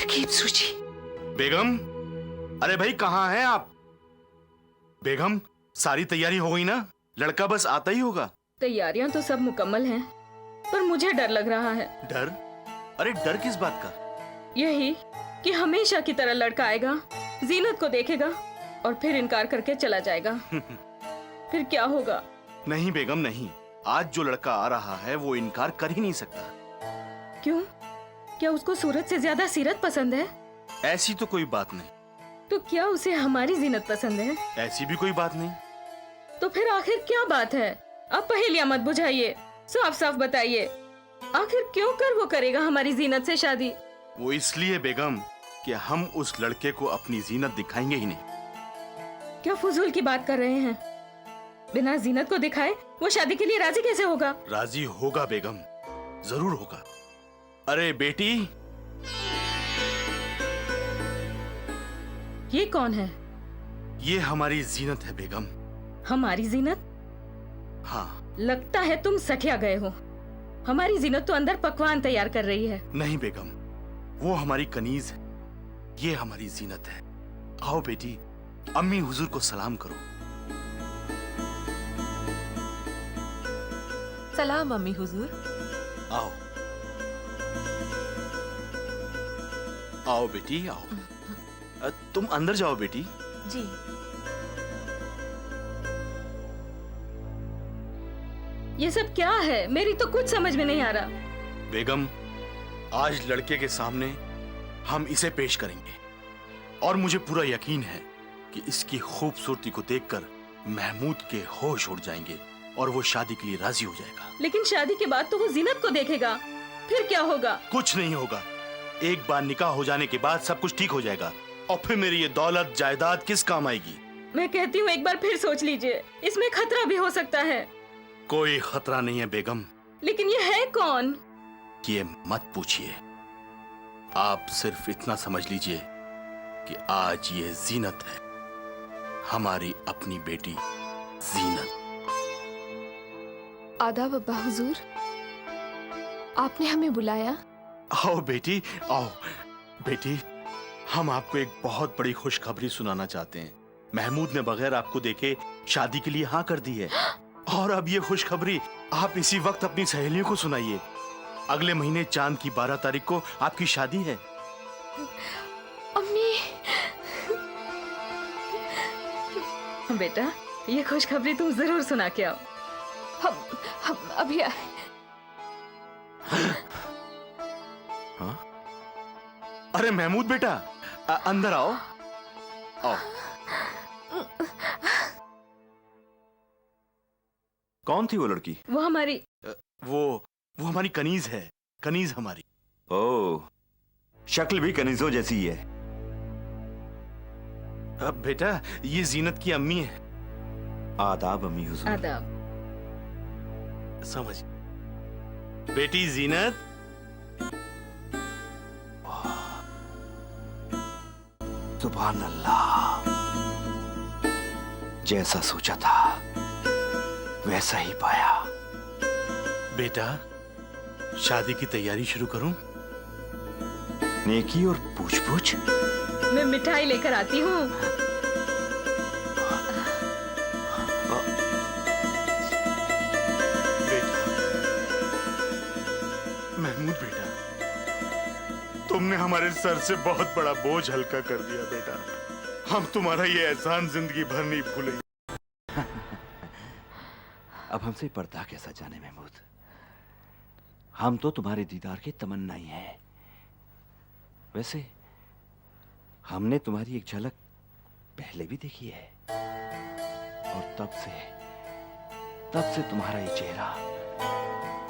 तरकीब सूझी। बेगम, अरे भाई कहाँ हैं आप? बेगम, सारी तैयारी हो गई ना? लड़का बस आता ही होगा। तैयारियां तो सब मुकम्मल हैं, पर मुझे डर लग रहा है। डर? अरे डर किस बात का? यही कि हमेशा की तरह लड़का आएगा, जीनत को देखेगा और फिर इनकार करके चला जाएगा। फिर क्या होगा? नहीं बेगम नहीं, आज जो लड़का आ रहा है वो इनकार कर ही नहीं सकता। क्यों? क्या उसको सूरत से ज्यादा सीरत पसंद है? ऐसी तो कोई बात नहीं। तो क्या उसे हमारी जीनत पसंद है? ऐसी भी कोई बात नहीं। तो फिर आखिर क्या बात है? आप पहेलियां मत बुझाइए, साफ साफ बताइए, आखिर क्यों कर वो करेगा हमारी जीनत से शादी? वो इसलिए बेगम कि हम उस लड़के को अपनी जीनत दिखाएंगे ही नहीं। क्या फजूल की बात कर रहे हैं? बिना जीनत को दिखाए वो शादी के लिए राजी कैसे होगा? राजी होगा बेगम, जरूर होगा। अरे बेटी, ये कौन है? ये हमारी जीनत है बेगम। हमारी जीनत? हाँ। लगता है तुम सठिया गए हो। हमारी जीनत तो अंदर पकवान तैयार कर रही है। नहीं बेगम, वो हमारी कनीज है, ये हमारी जीनत है। आओ बेटी, अम्मी हुजूर को सलाम करो। सलाम अम्मी हुजूर। आओ आओ बेटी आओ। तुम अंदर जाओ बेटी। जी। ये सब क्या है? मेरी तो कुछ समझ में नहीं आ रहा। बेगम, आज लड़के के सामने हम इसे पेश करेंगे और मुझे पूरा यकीन है कि इसकी खूबसूरती को देखकर महमूद के होश उड़ जाएंगे और वो शादी के लिए राजी हो जाएगा। लेकिन शादी के बाद तो वो जीनत को देखेगा, फिर क्या होगा? कुछ नहीं होगा। एक बार निकाह हो जाने के बाद सब कुछ ठीक हो जाएगा और फिर मेरी ये दौलत जायदाद किस काम आएगी? मैं कहती हूँ एक बार फिर सोच लीजिए, इसमें खतरा भी हो सकता है। कोई खतरा नहीं है बेगम। लेकिन ये है कौन? ये मत पूछिए, आप सिर्फ इतना समझ लीजिए कि आज ये जीनत है, हमारी अपनी बेटी जीनत। आदाब अब्बा हुजूर, आपने हमें बुलाया? आओ बेटी आओ। बेटी, हम आपको एक बहुत बड़ी खुशखबरी सुनाना चाहते हैं। महमूद ने बगैर आपको देखे शादी के लिए हाँ कर दी है और अब ये खुशखबरी आप इसी वक्त अपनी सहेलियों को सुनाइए। अगले महीने चांद की 12 तारीख को आपकी शादी है। अम्मी। बेटा, ये खुशखबरी तुम जरूर सुना के आओ। हम अभी हाँ? अरे महमूद बेटा, अंदर आओ। आओ। कौन थी वो लड़की? वो हमारी वो हमारी कनीज है, कनीज हमारी। ओह, शक्ल भी कनीजों जैसी ही है। अब बेटा, ये जीनत की अम्मी है। आदाब अम्मी हुजूर। आदाब। समझ बेटी जीनत। सुभान अल्लाह, जैसा सोचा था वैसा ही पाया। बेटा, शादी की तैयारी शुरू करूं? नेकी और पूछ-पूछ। मैं मिठाई लेकर आती हूँ। महमूद बेटा, तुमने हमारे सर से बहुत बड़ा बोझ हल्का कर दिया बेटा। हम तुम्हारा ये एहसान जिंदगी भर नहीं भूलेंगे। अब हमसे पर्दा कैसा जाने महमूद, हम तो तुम्हारे दीदार के तमन्नाई हैं। वैसे हमने तुम्हारी एक झलक पहले भी देखी है और तब से तुम्हारा ये चेहरा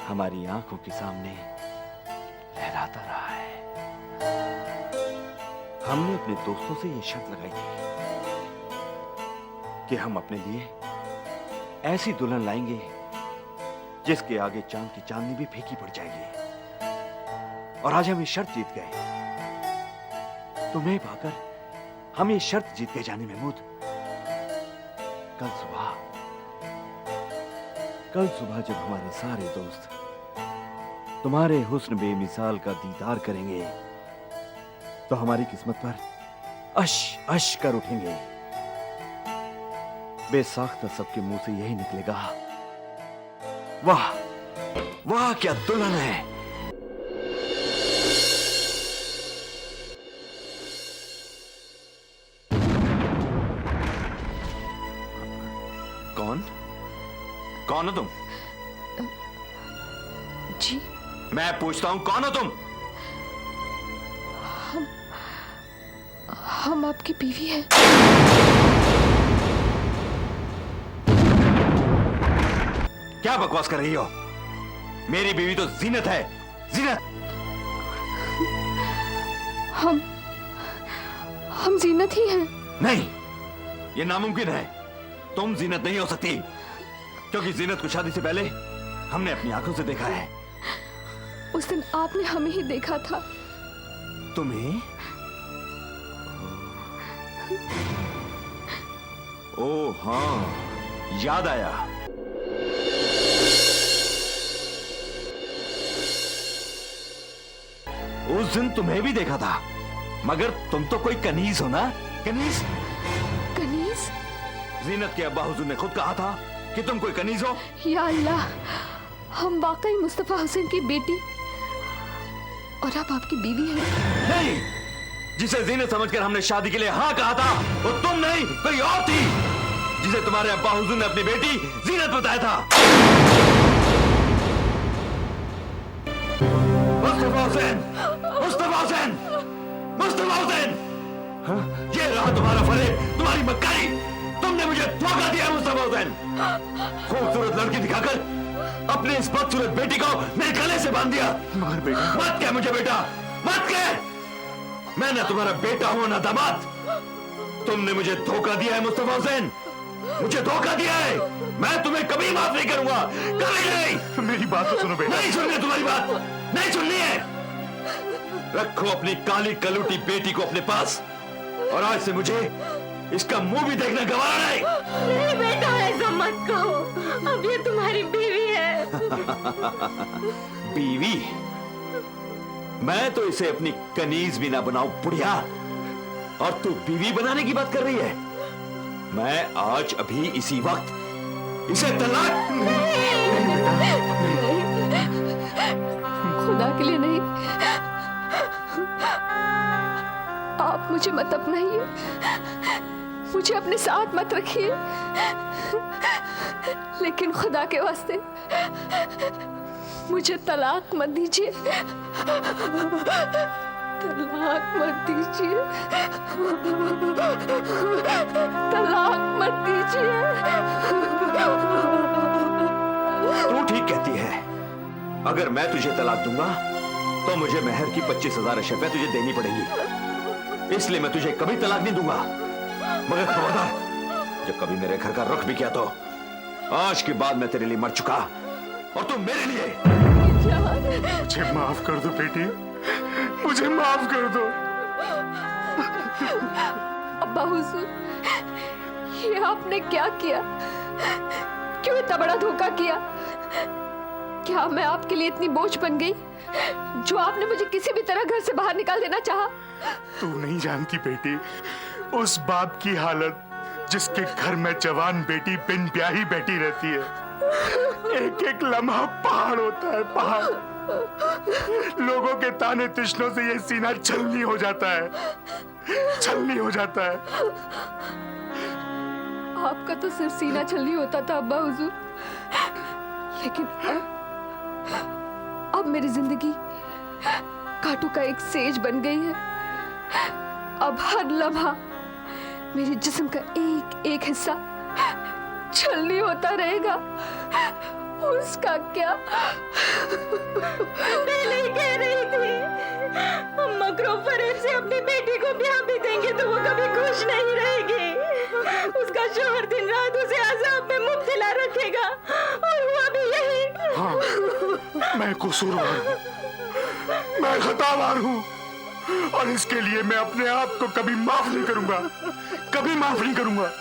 हमारी आंखों के सामने लहराता रहा है। हमने अपने दोस्तों से ये शर्त लगाई थी कि हम अपने लिए ऐसी दुल्हन लाएंगे जिसके आगे चांद की चांदनी भी फीकी पड़ जाएगी। और आज हम ये शर्त जीत गए। तुम्हें पाकर हम ये शर्त जीत गए जाने महमूद। कल सुबह जब हमारे सारे दोस्त तुम्हारे हुस्न बेमिसाल का दीदार करेंगे तो हमारी किस्मत पर अश अश कर उठेंगे। बेसाख्ता सबके मुंह से यही निकलेगा, वाह वाह क्या दुल्हन है। कौन कौन हो तुम? जी मैं पूछता हूं कौन हो तुम? हम आपकी बीवी हैं। क्या बकवास कर रही हो? मेरी बीवी तो जीनत है, जीनत। हम जीनत ही हैं। नहीं, यह नामुमकिन है। तुम जीनत नहीं हो सकती, क्योंकि जीनत को शादी से पहले हमने अपनी आंखों से देखा है। उस दिन आपने हमें ही देखा था। तुम्हें? ओह हाँ, याद आया। उस दिन तुम्हें भी देखा था, मगर तुम तो कोई कनीज हो ना? कनीज? कनीज? जीनत के अब्बा हुजूर ने खुद कहा था कि तुम कोई कनीज हो। या अल्लाह, हम वाकई मुस्तफा हुसैन की बेटी और आप आपकी बीवी हैं। नहीं, जिसे जीनत समझकर हमने शादी के लिए हाँ कहा था वो तुम नहीं, कोई और थी, जिसे तुम्हारे अब्बा हुजूर ने अपनी बेटी जीनत बताया था। मुस्तफा हुसैन, मुस्तफा हुसैन, मुस्तफा हुसैन, ये रहा तुम्हारा फरेब, तुम्हारी मक्कारी। तुमने मुझे धोखा दिया मुस्तफा हुसैन। खूबसूरत लड़की दिखाकर अपने इस बदसूरत बेटी को मेरे गले से बांध दिया। मगर बेटा, मत कह मुझे बेटा, मत कह। मैं ना तुम्हारा बेटा हूं ना दामाद। तुमने मुझे धोखा दिया है मुस्तफा हुसैन, मुझे धोखा दिया है। मैं तुम्हें कभी माफ नहीं करूंगा, कभी नहीं। मेरी बात तो सुनो बेटा। नहीं सुननी है तुम्हारी बात, नहीं सुननी है। रखो अपनी काली कलूटी बेटी को अपने पास, और आज से मुझे इसका मुंह भी देखना गवारा नहीं। नहीं बेटा, ऐसा मत कहो, अब ये तुम्हारी बीवी है। बीवी? मैं तो इसे अपनी कनीज भी ना बनाऊं बुढ़िया, और तू बीवी बनाने की बात कर रही है। मैं आज अभी इसी वक्त इसे तलाक। खुदा के लिए नहीं, आप मुझे मत अपनाइए, मुझे अपने साथ मत रखिए, लेकिन खुदा के वास्ते मुझे तलाक मत दीजिए, तलाक मत दीजिए, तलाक मत दीजिए। तू ठीक कहती है, अगर मैं तुझे तलाक दूंगा तो मुझे मेहर की 25,000 अशरफियां तुझे देनी पड़ेगी, इसलिए मैं तुझे कभी तलाक नहीं दूंगा। मगर खबरदार, जब कभी मेरे घर का रुख भी किया तो आज के बाद मैं तेरे लिए मर चुका, और तू मेरे लिए। मुझे माफ कर दो बेटी, मुझे माफ कर दो। अब्बा हुजूर, ये आपने क्या किया? क्यों इतना बड़ा धोखा किया? क्या मैं आपके लिए इतनी बोझ बन गई जो आपने मुझे किसी भी तरह घर से बाहर निकाल देना चाहा? तू नहीं जानती बेटी, उस बाप की हालत जिसके घर में जवान बेटी बिन ब्याही बैठी रहती है। एक एक लम्हा पहाड़ होता है, पहाड़। लोगों के ताने तिश्नों से ये सीना छलनी हो जाता है, छलनी हो जाता है। आपका तो सिर्फ सीना छलनी होता था अब्बा हुजूर, लेकिन अब मेरी जिंदगी कांटों का एक सेज बन गई है। अब हर लम्हा मेरे जिस्म का एक एक हिस्सा छलनी होता रहेगा। उसका क्या? पहले ही कह रही थी, हम मकरो फरेब से अपनी बेटी को ब्याह भी देंगे तो वो कभी खुश नहीं रहेगी। उसका शौहर दिन रात उसे अज़ाब में मुब्तला रखेगा, और हुआ भी यही। हाँ, मैं कसूरवार हूँ, मैं खतावार हूँ, और इसके लिए मैं अपने आप को कभी माफ नहीं करूंगा, कभी माफ नहीं करूंगा।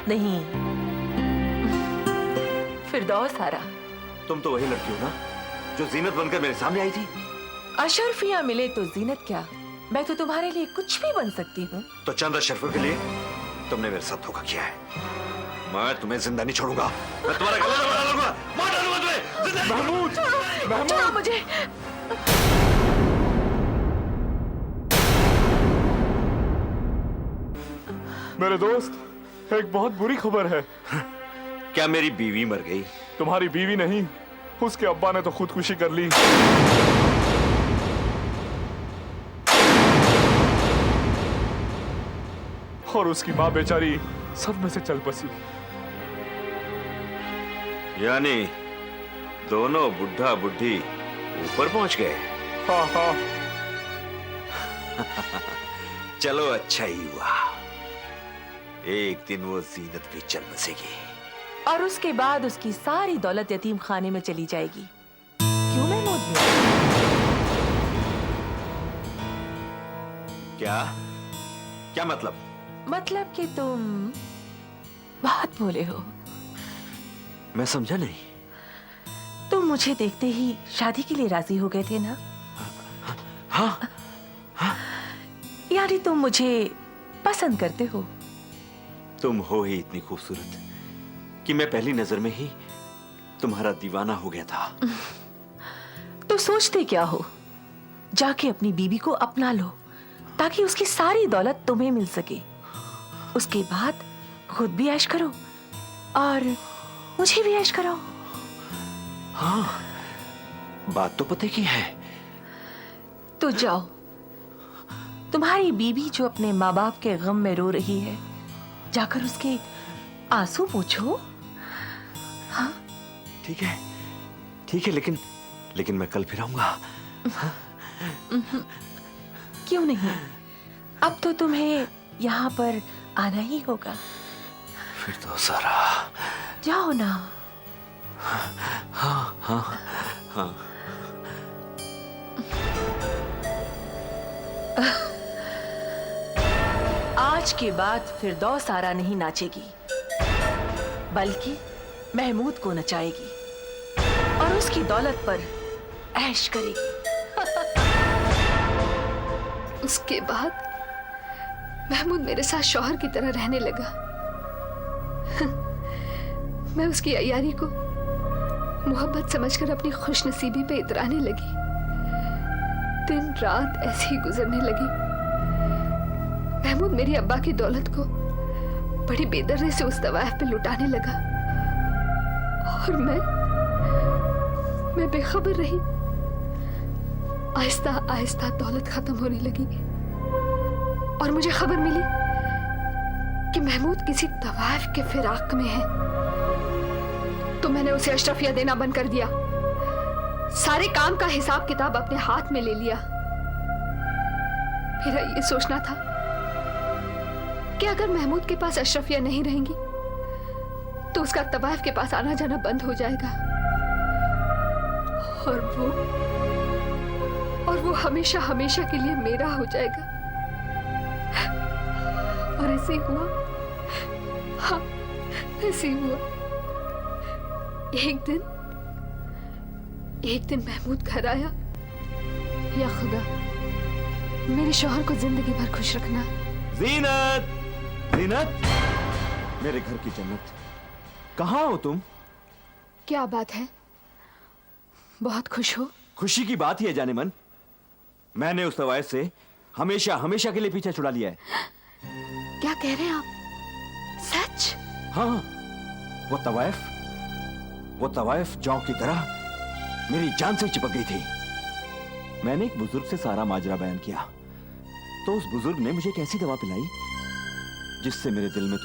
नहीं, फिरदौस आरा। तुम तो वही लड़की हो ना जो जीनत बनकर मेरे सामने आई थी। अशरफिया मिले तो जीनत क्या, मैं तो तुम्हारे लिए कुछ भी बन सकती हूँ। तो चंद अशरफियों के लिए तुमने मेरे साथ धोखा किया है। मैं तुम्हें जिंदा नहीं छोड़ूंगा, मैं तुम्हारा गला दबा डालूंगा, मार डालूंगा तुम्हें। जिंदा नहीं महमूद, छोड़ो मुझे। मेरे दोस्त, एक बहुत बुरी खबर है। क्या मेरी बीवी मर गई? तुम्हारी बीवी नहीं, उसके अब्बा ने तो खुदकुशी कर ली। और उसकी माँ बेचारी सब में से चल बसी। यानी दोनों बुढ़ा बुढ़ी ऊपर पहुंच गए। हाँ हाँ। चलो अच्छा ही हुआ, एक दिन वो जीनत भी चल बसेगी। और उसके बाद उसकी सारी दौलत यतीम खाने में चली जाएगी। क्यों महमूद मियां? क्या क्या मतलब? मतलब कि तुम बहुत भोले हो। मैं समझा नहीं। तुम मुझे देखते ही शादी के लिए राजी हो गए थे ना? हाँ, यानी तुम मुझे पसंद करते हो। तुम हो ही इतनी खूबसूरत कि मैं पहली नजर में ही तुम्हारा दीवाना हो गया था। तो सोचते क्या हो, जाके अपनी बीबी को अपना लो ताकि उसकी सारी दौलत तुम्हें मिल सके। उसके बाद खुद भी ऐश करो और मुझे भी ऐश कराओ। हाँ, बात तो पते की है। तो जाओ, तुम्हारी बीबी जो अपने माँ बाप के गम में रो रही है, जाकर उसके आंसू पोंछो। हाँ ठीक है, लेकिन मैं कल फिर आऊंगा। क्यों नहीं, अब तो तुम्हें यहाँ पर आना ही होगा। फिर तो सारा। जाओ ना। हाँ। आज के बाद फिरदौस आरा नहीं नाचेगी, बल्कि महमूद को नचाएगी और उसकी दौलत पर ऐश करेगी। उसके बाद महमूद मेरे साथ शौहर की तरह रहने लगा। मैं उसकी अय्यारी को मोहब्बत समझकर अपनी खुशनसीबी पे इतराने लगी। दिन रात ऐसे ही गुजरने लगी। महमूद मेरी अब्बा की दौलत को बड़ी बेदर्दी से उस तवायफ पे लुटाने लगा और मैं बेखबर रही। आहिस्ता आहिस्ता दौलत खत्म होने लगी और मुझे खबर मिली कि महमूद किसी तवायफ के फिराक में है। तो मैंने उसे अशरफिया देना बंद कर दिया, सारे काम का हिसाब किताब अपने हाथ में ले लिया। मेरा ये सोचना था कि अगर महमूद के पास अशरफिया नहीं रहेंगी तो उसका तवायफ के पास आना जाना बंद हो जाएगा और वो हमेशा हमेशा के लिए मेरा हो जाएगा। और ऐसे ही हुआ। हाँ, ऐसे ही हुआ। एक दिन महमूद घर आया। या खुदा, मेरे शौहर को जिंदगी भर खुश रखना। जीनत, मेरे घर की जन्नत, कहाँ हो तुम? क्या बात है, बहुत खुश हो? खुशी की बात ही है जाने मन। मैंने उस तवायफ से हमेशा हमेशा के लिए पीछा छुड़ा लिया है। क्या कह रहे हैं आप? सच? हाँ, वो तवायफ जौ की तरह मेरी जान से चिपक गई थी। मैंने एक बुजुर्ग से सारा माजरा बयान किया तो उस बुजुर्ग ने मुझे एक ऐसी दवा पिलाई जिससे मेरे दिल में